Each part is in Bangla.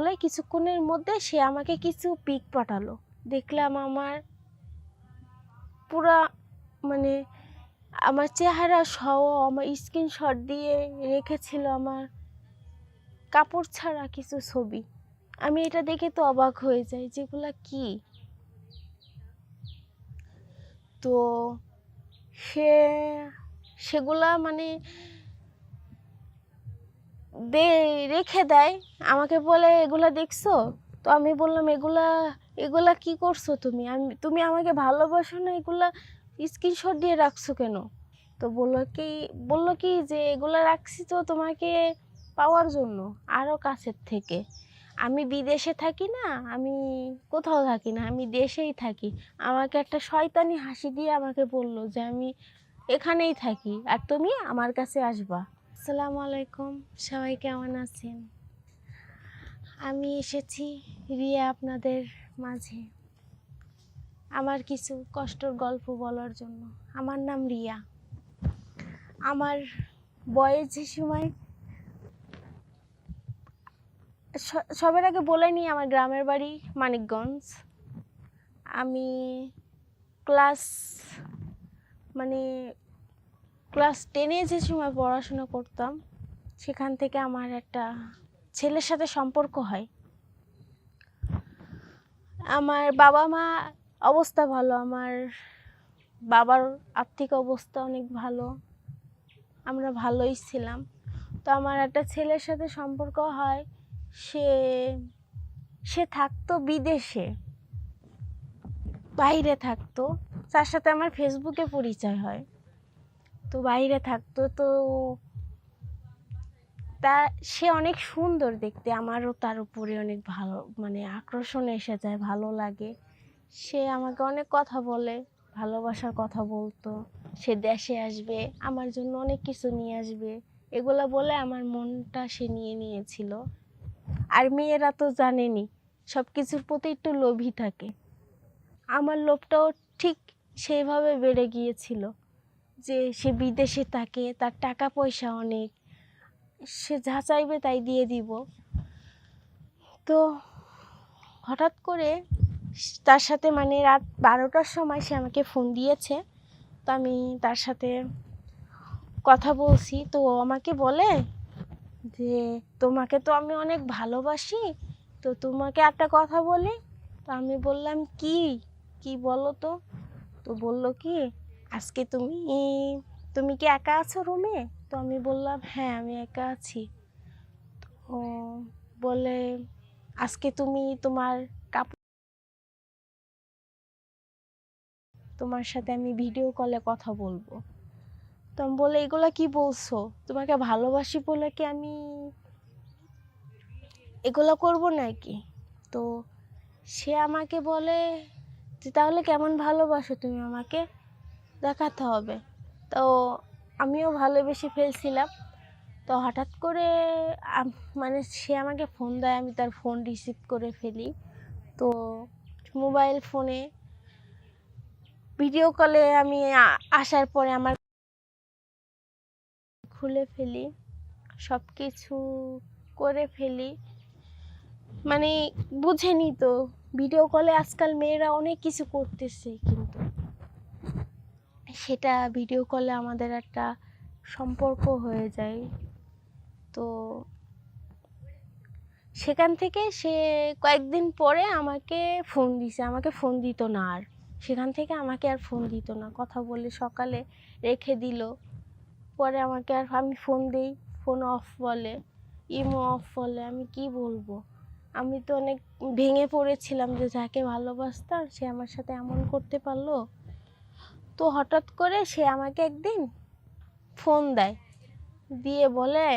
বলে কিছুক্ষণের মধ্যে সে আমাকে কিছু পিক পাঠালো। দেখলাম আমার পুরা মানে আমার চেহারা সহ আমার স্ক্রিনশট দিয়ে রেখেছিল আমার কাপড় ছাড়া কিছু ছবি। আমি এটা দেখে তো অবাক হয়ে যাই, যেগুলা কি। তো সেগুলা মানে রেখে দেয়, আমাকে বলে এগুলা দেখছো? তো আমি বললাম এগুলা কি করছো তুমি আমাকে ভালোবাসো না, এগুলা স্ক্রিনশট দিয়ে রাখছো কেন? তো বললো কি যে এগুলা রাখছি তো তোমাকে পাওয়ার জন্য, আরও কাছের থেকে। আমি বিদেশে থাকি না, আমি কোথাও থাকি না, আমি দেশেই থাকি। আমাকে একটা শয়তানি হাসি দিয়ে আমাকে বললো যে আমি এখানেই থাকি আর তুমি আমার কাছে আসবা। আসসালামু আলাইকুম, সবাই কেমন আছেন? আমি এসেছি রিয়া আপনাদের মাঝে আমার কিছু কষ্টের গল্প বলার জন্য। আমার নাম রিয়া। আমার বয়স যে সময়, সবার আগে বলে নিই আমার গ্রামের বাড়ি মানিকগঞ্জ। আমি ক্লাস 10-এ যে সময় পড়াশোনা করতাম, সেখান থেকে আমার একটা ছেলের সাথে সম্পর্ক হয়। আমার বাবা মা অবস্থা ভালো, আমার বাবার আর্থিক অবস্থা অনেক ভালো, আমরা ভালোই ছিলাম। তো আমার একটা ছেলের সাথে সম্পর্ক হয়। সে থাকতো বিদেশে, বাইরে থাকতো। তার সাথে আমার ফেসবুকে পরিচয় হয়। তো বাইরে থাকতো, তো সে অনেক সুন্দর দেখতে, আমারও তার উপরে অনেক ভালো আকর্ষণ এসে যায়, ভালো লাগে। সে আমাকে অনেক কথা বলে, ভালোবাসার কথা বলতো। সে দেশে আসবে, আমার জন্য অনেক কিছু নিয়ে আসবে, এগুলা বলে আমার মনটা সে নিয়ে নিয়েছিল। আর মেয়েরা তো জানেনই, সব কিছুর প্রতি একটু লোভী থাকে। আমার লোভটাও ঠিক সেইভাবে বেড়ে গিয়েছিল যে সে বিদেশে থাকে, তার টাকা পয়সা অনেক, সে যা চাইবে তাই দিয়ে দিব। তো হঠাৎ করে তার সাথে রাত 12টার সময় সে আমাকে ফোন দিয়েছে। তো আমি তার সাথে কথা বলছি। তো আমাকে বলে যে তোমাকে তো আমি অনেক ভালোবাসি, তো তোমাকে একটা কথা বলি। তো আমি বললাম কি বলো তো? তো বলল কি, আজকে তুমি কি একা আছো রুমে? তো আমি বললাম হ্যাঁ, আমি একা আছি। ও বলে, আজকে তুমি তোমার সাথে আমি ভিডিও কলে কথা বলবো। তো আমি বলে, এগুলা কি বলছো? তোমাকে ভালোবাসি বলে কি আমি এগুলো করব নাকি? তো সে আমাকে বলে যে তাহলে কেমন ভালোবাসো তুমি, আমাকে দেখাতে হবে। তো আমিও ভালোবেসে ফেলছিলাম। তো হঠাৎ করে সে আমাকে ফোন দেয়, আমি তার ফোন রিসিভ করে ফেলি। তো মোবাইল ফোনে ভিডিও কলে আমি আসার পরে আমার খুলে ফেলি, সব কিছু করে ফেলি। বুঝেনি তো, ভিডিও কলে আজকাল মেয়েরা অনেক কিছু করতেছে, কিন্তু সেটা ভিডিও কলে আমাদের একটা সম্পর্ক হয়ে যায়। তো সেখান থেকে সে কয়েকদিন পরে আমাকে ফোন দিছে, আমাকে ফোন দিত না আর। সেখান থেকে আমাকে আর ফোন দিত না, কথা বলে সকালে রেখে দিল। পরে আমাকে আর আমি ফোন দিই, ফোন অফ বলে, ইমো অফ বলে। আমি কি বলবো, আমি তো অনেক ভেঙে পড়েছিলাম যে যাকে ভালোবাসতাম সে আমার সাথে এমন করতে পারলো। তো হঠাৎ করে সে আমাকে একদিন ফোন দেয়, দিয়ে বলে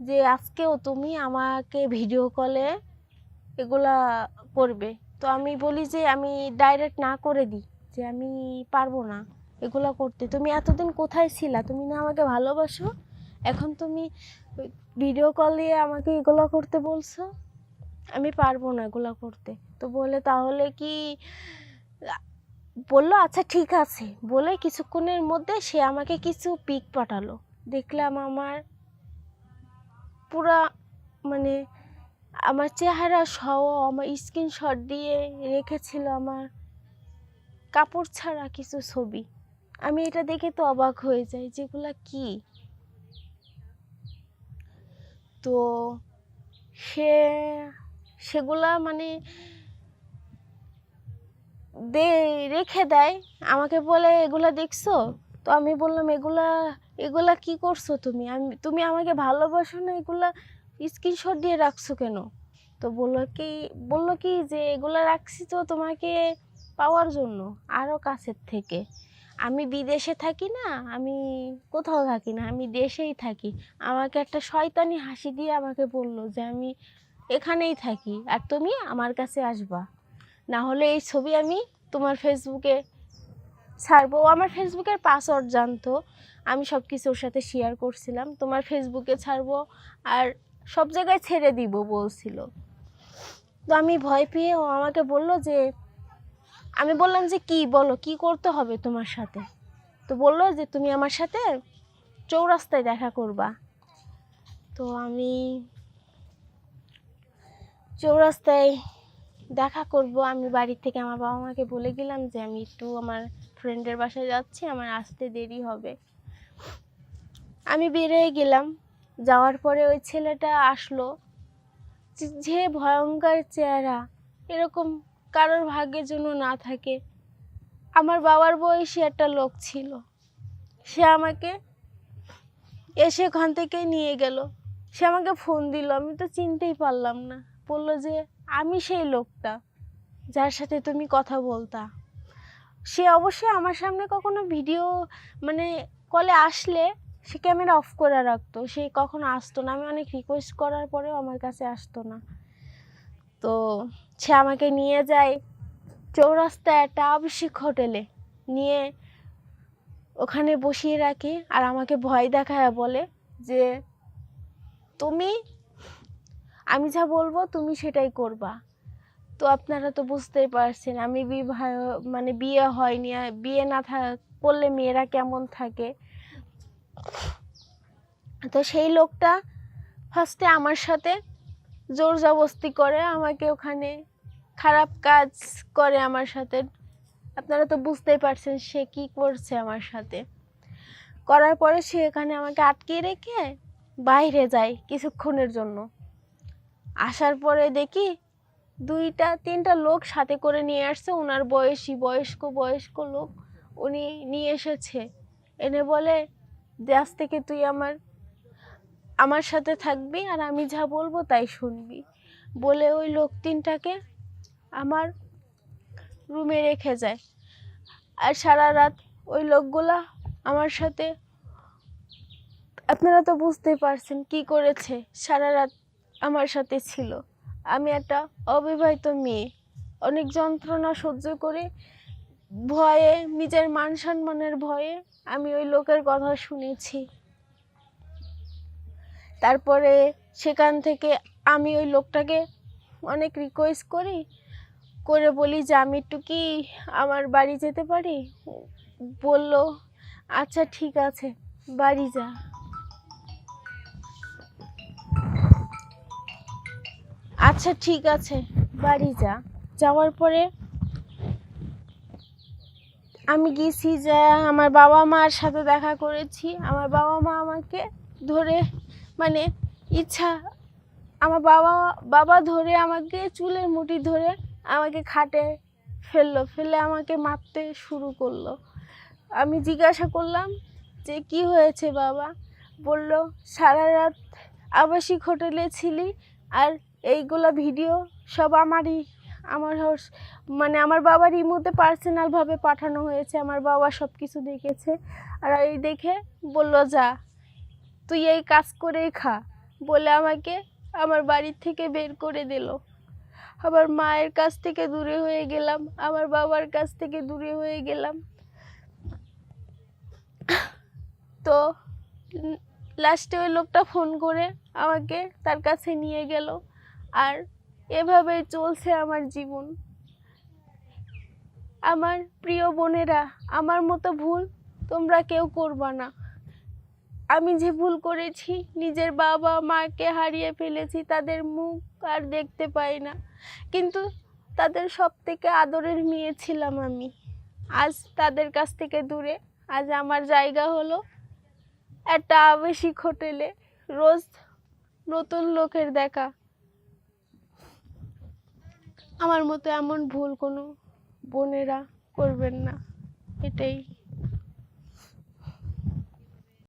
যে আজকেও তুমি আমাকে ভিডিও কলে এগুলা করবে। তো আমি বলি যে আমি ডাইরেক্ট না করে দিই যে আমি পারবো না এগুলা করতে। তুমি এতদিন কোথায় ছিলা? তুমি না আমাকে ভালোবাসো, এখন তুমি ভিডিও কল দিয়ে আমাকে এগুলা করতে বলছো? আমি পারবো না এগুলা করতে। তো বলে তাহলে কি, বললো আচ্ছা ঠিক আছে বলে কিছুক্ষণের মধ্যে সে আমাকে কিছু পিক পাঠালো। দেখলাম আমার পুরা আমার চেহারা সহ আমার স্ক্রিনশট দিয়ে রেখেছিল আমার কাপড় ছাড়া কিছু ছবি। আমি এটা দেখে তো অবাক হয়ে যাই, যেগুলা কি। তো সে সেগুলা মানে রেখে দেয়, আমাকে বলে এগুলা দেখছো? তো আমি বললাম এগুলা এগুলা কি করছো তুমি? তুমি আমাকে ভালোবাসো না, এগুলা স্ক্রিনশট দিয়ে রাখছো কেন? তো বললো কি যে এগুলা রাখছি তো তোমাকে পাওয়ার জন্য, আরও কাছের থেকে। আমি বিদেশে থাকি না, আমি কোথাও থাকি না, আমি দেশেই থাকি। আমাকে একটা শয়তানি হাসি দিয়ে আমাকে বললো যে আমি এখানেই থাকি আর তুমি আমার কাছে আসবা, না হলে এই ছবি আমি তোমার ফেসবুকে ছাড়বো। ও আমার ফেসবুকের পাসওয়ার্ড জানতো, আমি সব কিছু ওর সাথে শেয়ার করছিলাম, তোমার ফেসবুকে ছাড়বো আর সব জায়গায় ছেড়ে দিব বলছিল। তো আমি ভয় পেয়ে ও আমাকে বলল যে, আমি বললাম যে কি বলো, কি করতে হবে তোমার সাথে? তো বললো যে তুমি আমার সাথে চৌরাস্তায় দেখা করবা। তো আমি চৌরাস্তায় দেখা করব। আমি বাড়ি থেকে আমার বাবা মাকে বলে গেলাম যে আমি একটু আমার ফ্রেন্ডের বাসায় যাচ্ছি, আমার আসতে দেরি হবে। আমি বেরিয়ে গেলাম। যাওয়ার পরে ওই ছেলেটা আসলো, যে ভয়ঙ্কর চেহারা, এরকম কারোর ভাগ্যের জন্য না থাকে। আমার বাবার বয়সী একটা লোক ছিল, সে আমাকে এসে ওখান থেকে নিয়ে গেল। সে আমাকে ফোন দিল, আমি তো চিনতেই পারলাম না। বললো যে আমি সেই লোকটা যার সাথে তুমি কথা বলতা। সে অবশ্যই আমার সামনে কখনো ভিডিও মানে কলে আসলে সে ক্যামেরা অফ করে রাখতো, সে কখনো আসতো না। আমি অনেক রিকোয়েস্ট করার পরেও আমার কাছে আসতো না। তো সে আমাকে নিয়ে যায় চৌরাস্তায় একটা আবাসিক হোটেলে, নিয়ে ওখানে বসিয়ে রাখে আর আমাকে ভয় দেখায় বলে যে আমি যা বলবো তুমি সেটাই করবা। তো আপনারা তো বুঝতেই পারছেন আমি বিয়ে হয়নি, বিয়ে না করলে মেয়েরা কেমন থাকে। তো সেই লোকটা ফার্স্টে আমার সাথে জোর জবরদস্তি করে, আমাকে ওখানে খারাপ কাজ করে আমার সাথে। আপনারা তো বুঝতেই পারছেন সে কি করছে আমার সাথে। করার পরে সে এখানে আমাকে আটকে রেখে বাইরে যায় কিছুক্ষণের জন্য। আসার পরে দেখি 2-3টা লোক সাথে করে নিয়ে আসছে, ওনার বয়স্ক লোক উনি নিয়ে এসেছে। এনে বলে যে আজ থেকে তুই আমার সাথে থাকবি আর আমি যা বলবো তাই শুনবি। বলে ওই লোক 3টাকে আমার রুমে রেখে যায়। আর সারা রাত ওই লোকগুলা আমার সাথে, আপনারা তো বুঝতেই পারছেন কি করেছে। সারা রাত আমার সাথে ছিল। আমি একটা অবিবাহিত মেয়ে, অনেক যন্ত্রণা সহ্য করে ভয়ে, নিজের মান সম্মানের ভয়ে আমি ওই লোকের কথা শুনেছি। তারপরে সেখান থেকে আমি ওই লোকটাকে অনেক রিকোয়েস্ট করে বলি যে আমি একটু কি আমার বাড়ি যেতে পারি? বলল আচ্ছা ঠিক আছে বাড়ি যা। আচ্ছা ঠিক আছে বাড়ি যা। যাওয়ার পরে আমি গেছি, যে আমার বাবা মার সাথে দেখা করেছি। আমার বাবা মা আমাকে ধরে মানে আমার বাবা ধরে আমাকে চুলের মুঠি ধরে আমাকে খাটে ফেলে আমাকে মারতে শুরু করলো। আমি জিজ্ঞাসা করলাম যে কি হয়েছে বাবা? বলল সারা রাত আবাসিক হোটেলে ছিলি আর এইগুলা ভিডিও সব আমার বাবার ইমোতে পার্সোনালভাবে পাঠানো হয়েছে। আমার বাবা সব কিছু দেখেছে আর এই দেখে বলল যা তুই এই কাজ করেই খা, বলে আমাকে আমার বাড়ির থেকে বের করে দিল। আমার মায়ের কাছ থেকে দূরে হয়ে গেলাম, আমার বাবার কাছ থেকে দূরে হয়ে গেলাম। তো লাস্টে ওই লোকটা ফোন করে আমাকে তার কাছে নিয়ে গেল। আর এভাবেই চলছে আমার জীবন। আমার প্রিয় বোনেরা, আমার মতো ভুল তোমরা কেউ করবা না। আমি যে ভুল করেছি, নিজের বাবা মাকে হারিয়ে ফেলেছি, তাদের মুখ আর দেখতে পাই না, কিন্তু তাদের সব থেকে আদরের মেয়ে ছিলাম আমি। আজ তাদের কাছ থেকে দূরে, আজ আমার জায়গা হলো একটা আবাসিক হোটেলে, রোজ নতুন লোকের দেখা। আমার মতো এমন ভুল কোনো বোনেরা করবেন না, এটাই।